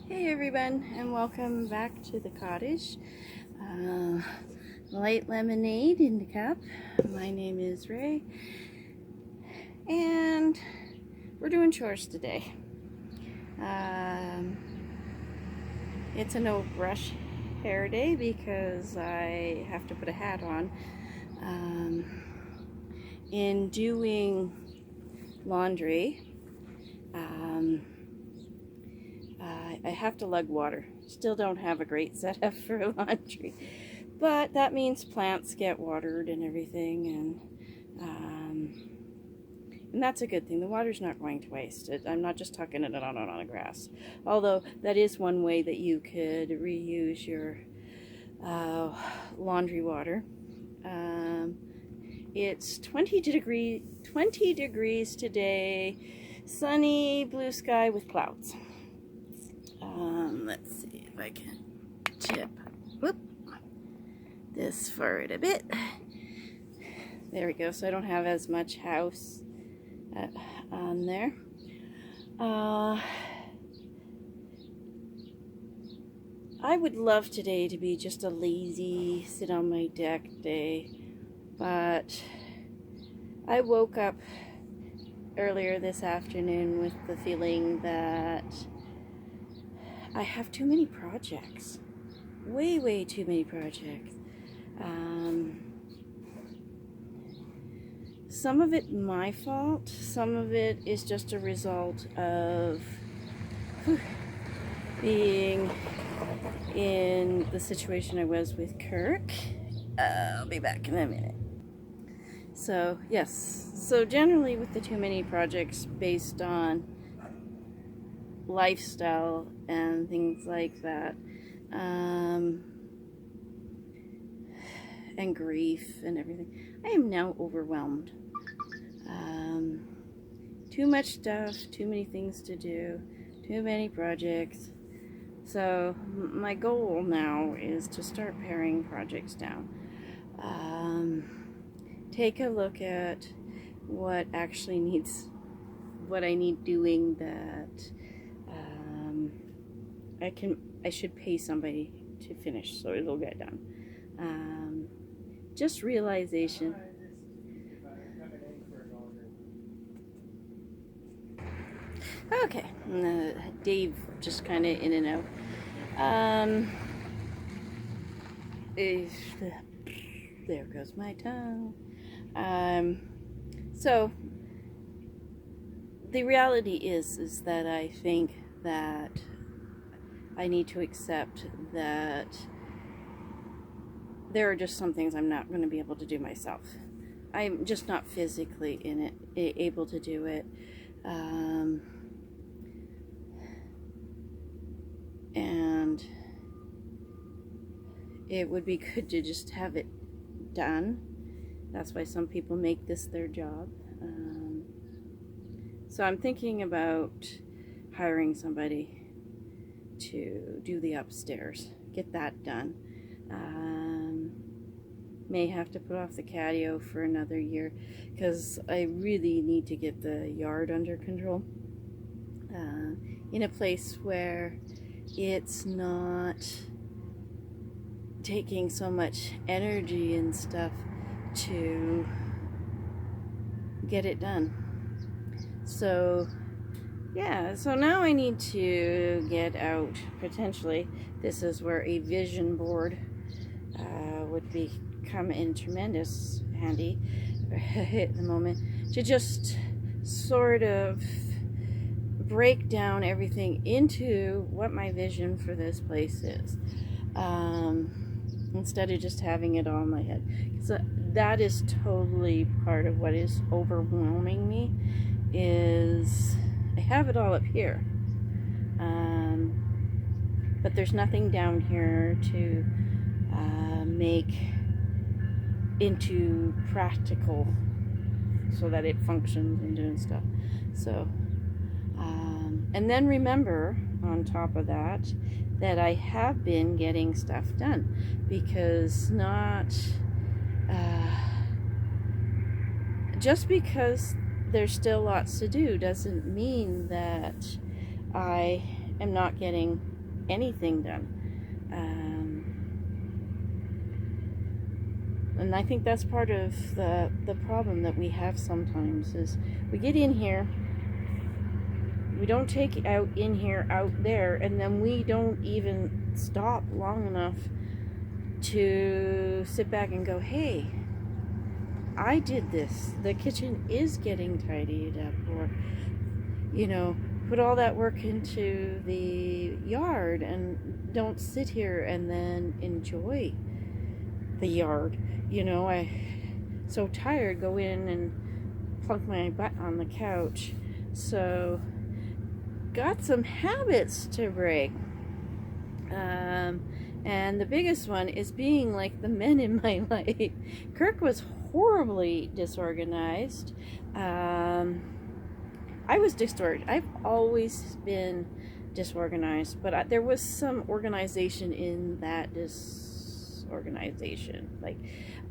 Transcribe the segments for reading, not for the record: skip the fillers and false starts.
Hey everyone, and welcome back to the cottage. Light lemonade in the cup. My name is Ray, and we're doing chores today. It's a no brush hair day because I have to put a hat on. In doing laundry, I have to lug water. Still don't have a great setup for laundry, but that means plants get watered and everything, and that's a good thing. The water's not going to waste. I'm not just tucking it on the grass, although that is one way that you could reuse your laundry water. It's 20 degrees today, sunny, blue sky with clouds. Let's see if I can tip this forward a bit. There we go, so I don't have as much house on there. I would love today to be just a lazy sit on my deck day, but I woke up earlier this afternoon with the feeling that I have too many projects. Way too many projects. Some of it my fault, some of it is just a result of being in the situation I was with Kirk. I'll be back in a minute. So yes, so generally with the too many projects based on lifestyle and things like that, and grief and everything, I am now overwhelmed. Too much stuff, too many things to do, too many projects. So my goal now is to start paring projects down. Take a look at what actually needs, what I need doing that I should pay somebody to finish so it'll get done. Just realization. Okay, Dave just kind of in and out. There goes my tongue. So the reality is that I think that I need to accept that there are just some things I'm not going to be able to do myself. I'm just not physically able to do it. And it would be good to just have it done. That's why some people make this their job. So I'm thinking about hiring somebody to do the upstairs, get that done. May have to put off the catio for another year because I really need to get the yard under control, in a place where it's not taking so much energy and stuff to get it done. So yeah, so now I need to get out, potentially, this is where a vision board would come in tremendous handy at the moment, to just sort of break down everything into what my vision for this place is, instead of just having it all in my head. So that is totally part of what is overwhelming me, is I have it all up here, but there's nothing down here to make into practical so that it functions and doing stuff. So and then remember, on top of that, that I have been getting stuff done, because just because there's still lots to do doesn't mean that I am not getting anything done. And I think that's part of the problem that we have sometimes is we get in here, we don't take out in here, out there, and then we don't even stop long enough to sit back and go, hey, I did this. The kitchen is getting tidied up, or, you know, put all that work into the yard and don't sit here and then enjoy the yard. You know, I so tired, go in and plunk my butt on the couch. So got some habits to break. And the biggest one is being like the men in my life. Kirk was horribly disorganized. I was disorganized. I've always been disorganized, but there was some organization in that disorganization. Like,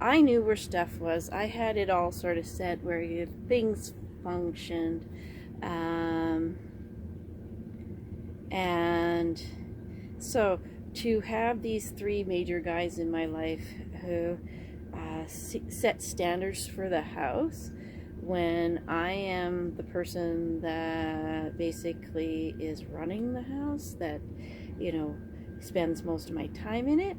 I knew where stuff was. I had it all sort of set where things functioned. And so to have these three major guys in my life who set standards for the house when I am the person that basically is running the house, that, you know, spends most of my time in it,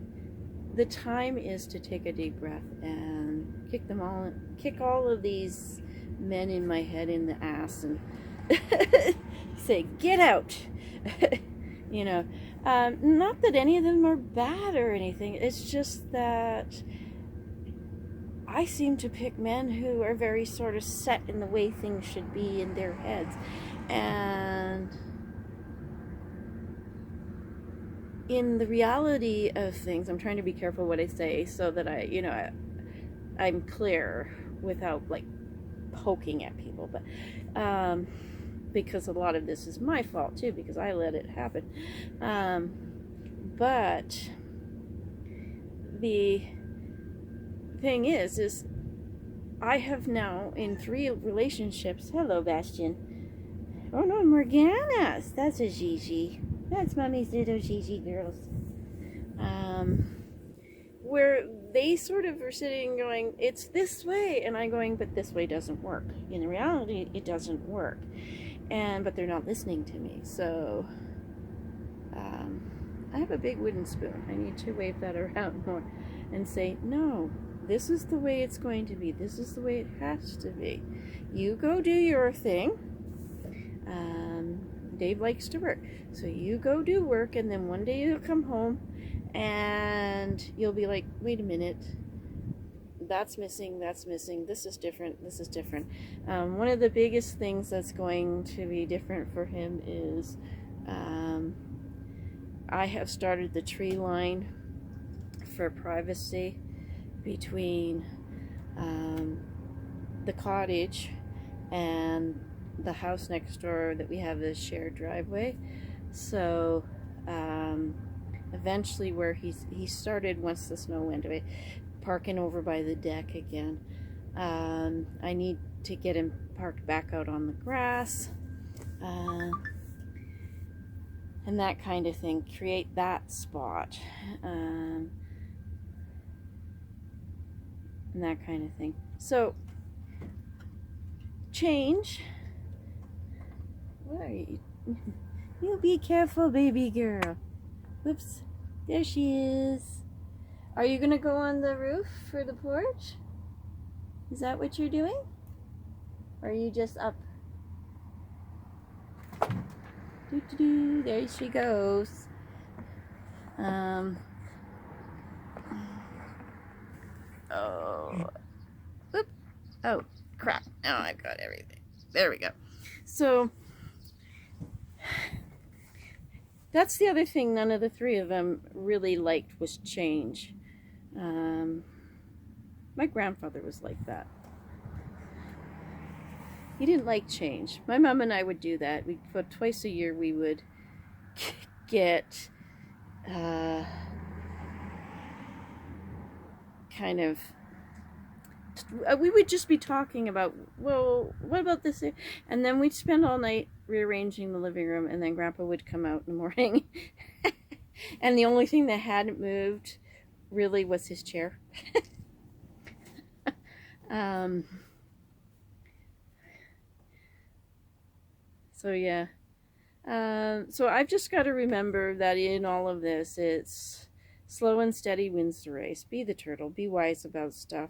the time is to take a deep breath and kick all of these men in my head in the ass and say, get out. You know, not that any of them are bad or anything. It's just that I seem to pick men who are very sort of set in the way things should be in their heads. And in the reality of things, I'm trying to be careful what I say so that I'm clear without like poking at people. But because a lot of this is my fault too, because I let it happen. But the thing is I have now in 3 relationships. Hello, Bastion. Oh no, Morgana's. That's a Gigi. That's Mommy's little Gigi girls. Where they sort of are sitting going, it's this way, and I'm going, but this way doesn't work. In reality, it doesn't work. But they're not listening to me. So I have a big wooden spoon. I need to wave that around more and say, no, this is the way it's going to be. This is the way it has to be. You go do your thing. Dave likes to work. So you go do work, and then one day you'll come home and you'll be like, wait a minute. That's missing, this is different. One of the biggest things that's going to be different for him is I have started the tree line for privacy between the cottage and the house next door that we have this shared driveway. So eventually where he started, once the snow went away, parking over by the deck again. I need to get him parked back out on the grass, and that kind of thing. Create that spot, and that kind of thing. So, change. Where are you? You be careful, baby girl. Whoops. There she is. Are you going to go on the roof for the porch? Is that what you're doing? Or are you just up? Doo-doo-doo. There she goes. Oh. Whoop. Oh, crap. Now I've got everything. There we go. So, that's the other thing none of the 3 of them really liked was change. My grandfather was like that. He didn't like change. My mom and I would do that. But twice a year we would get kind of, we would just be talking about, well, what about this? And then we'd spend all night rearranging the living room, and then Grandpa would come out in the morning And the only thing that hadn't moved really was his chair. um, so yeah. So I've just got to remember that in all of this, it's slow and steady wins the race. Be the turtle. Be wise about stuff.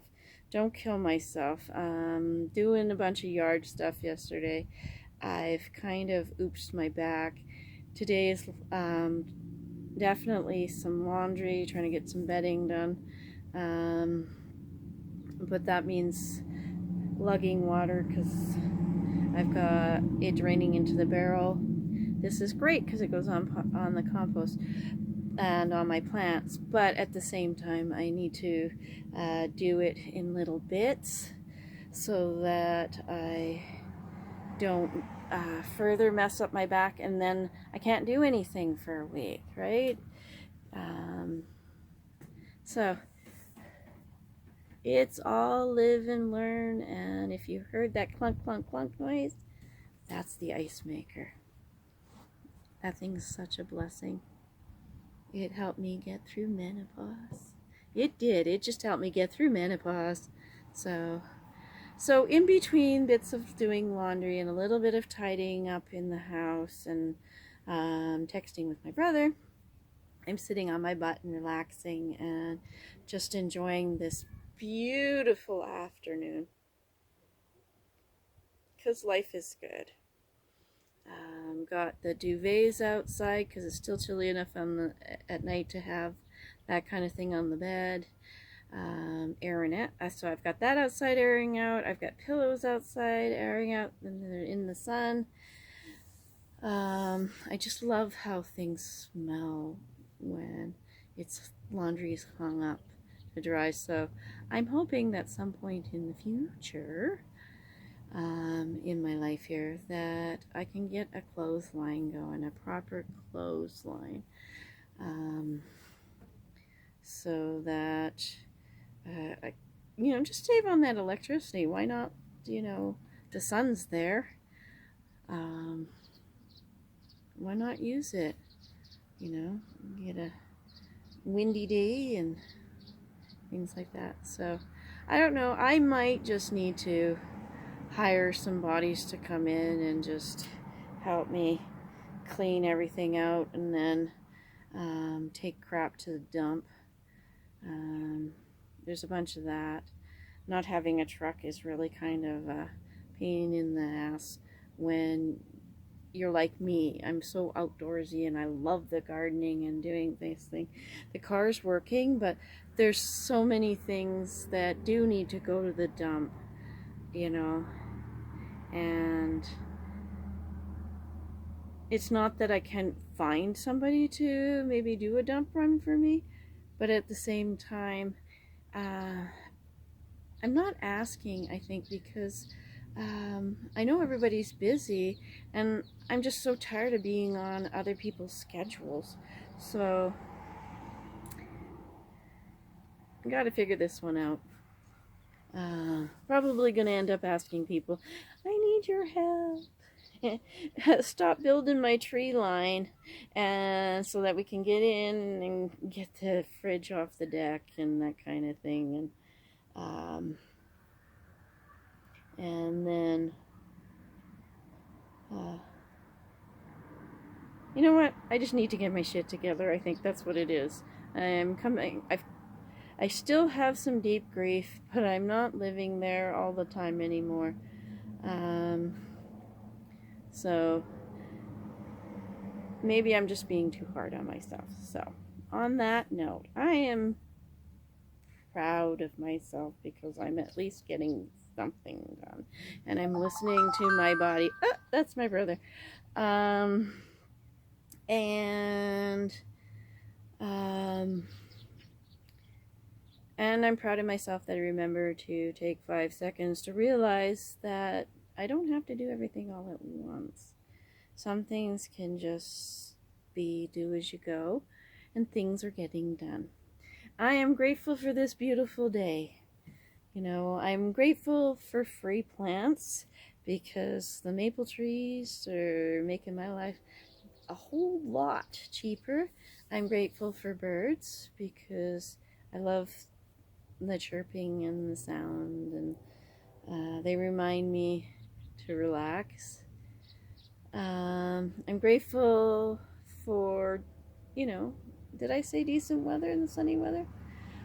Don't kill myself. Doing a bunch of yard stuff yesterday. I've kind of oopsed my back. Today is definitely some laundry, trying to get some bedding done. But that means lugging water because I've got it draining into the barrel. This is great because it goes on the compost and on my plants, but at the same time I need to do it in little bits so that I don't further mess up my back, and then I can't do anything for a week, right? So it's all live and learn, and if you heard that clunk clunk clunk noise, that's the ice maker. That thing's such a blessing. It helped me get through menopause. It did. It just helped me get through menopause. So in between bits of doing laundry and a little bit of tidying up in the house and texting with my brother, I'm sitting on my butt and relaxing and just enjoying this beautiful afternoon. Because life is good. Got the duvets outside because it's still chilly enough at night to have that kind of thing on the bed. Airing it. So I've got that outside airing out. I've got pillows outside airing out, and they're in the sun. I just love how things smell when laundry is hung up to dry. So I'm hoping that some point in the future, in my life here, that I can get a clothesline going, a proper clothesline, so that just save on that electricity. Why not? The sun's there. Why not use it? Get a windy day and things like that. So I don't know. I might just need to hire some bodies to come in and just help me clean everything out, and then take crap to the dump. There's a bunch of that. Not having a truck is really kind of a pain in the ass when you're like me. I'm so outdoorsy and I love the gardening and doing this thing. The car's working, but there's so many things that do need to go to the dump, and it's not that I can't find somebody to maybe do a dump run for me, but at the same time, I'm not asking, I think, because I know everybody's busy, and I'm just so tired of being on other people's schedules. So I gotta figure this one out. Probably gonna end up asking people, I need your help. Stop building my tree line, and so that we can get in and get the fridge off the deck and that kind of thing. And then you know what? I just need to get my shit together. I think that's what it is. I still have some deep grief, but I'm not living there all the time anymore. So maybe I'm just being too hard on myself. So on that note, I am proud of myself because I'm at least getting something done, and I'm listening to my body. Oh, that's my brother. And I'm proud of myself that I remember to take 5 seconds to realize that I don't have to do everything all at once. Some things can just be do as you go, and things are getting done. I am grateful for this beautiful day. I'm grateful for free plants because the maple trees are making my life a whole lot cheaper. I'm grateful for birds because I love the chirping and the sound, and they remind me to relax. I'm grateful for, did I say decent weather and sunny weather?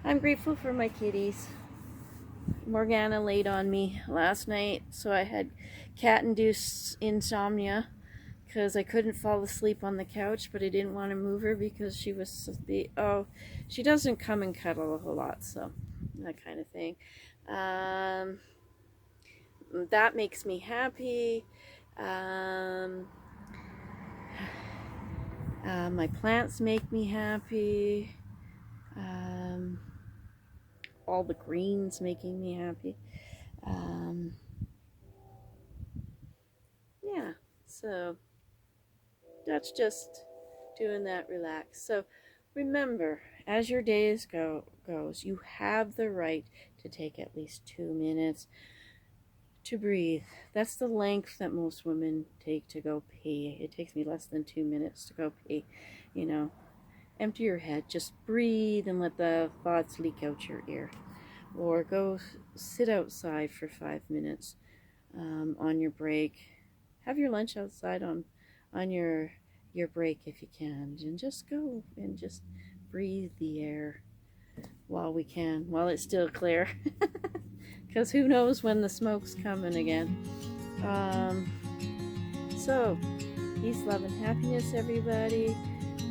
I'm grateful for my kitties. Morgana laid on me last night, so I had cat-induced insomnia because I couldn't fall asleep on the couch, but I didn't want to move her because she was she doesn't come and cuddle a whole lot, so that kind of thing. That makes me happy. My plants make me happy. All the greens making me happy. Yeah, so that's just doing that relax. So remember, as your days goes, you have the right to take at least 2 minutes to breathe. That's the length that most women take to go pee. It takes me less than 2 minutes to go pee. Empty your head, just breathe and let the thoughts leak out your ear. Or go sit outside for 5 minutes on your break. Have your lunch outside on your break if you can, and just go and just breathe the air while it's still clear, because who knows when the smoke's coming again. So peace, love, and happiness, everybody.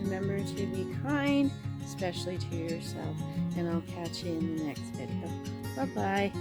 Remember to be kind, especially to yourself, and I'll catch you in the next video. Bye bye.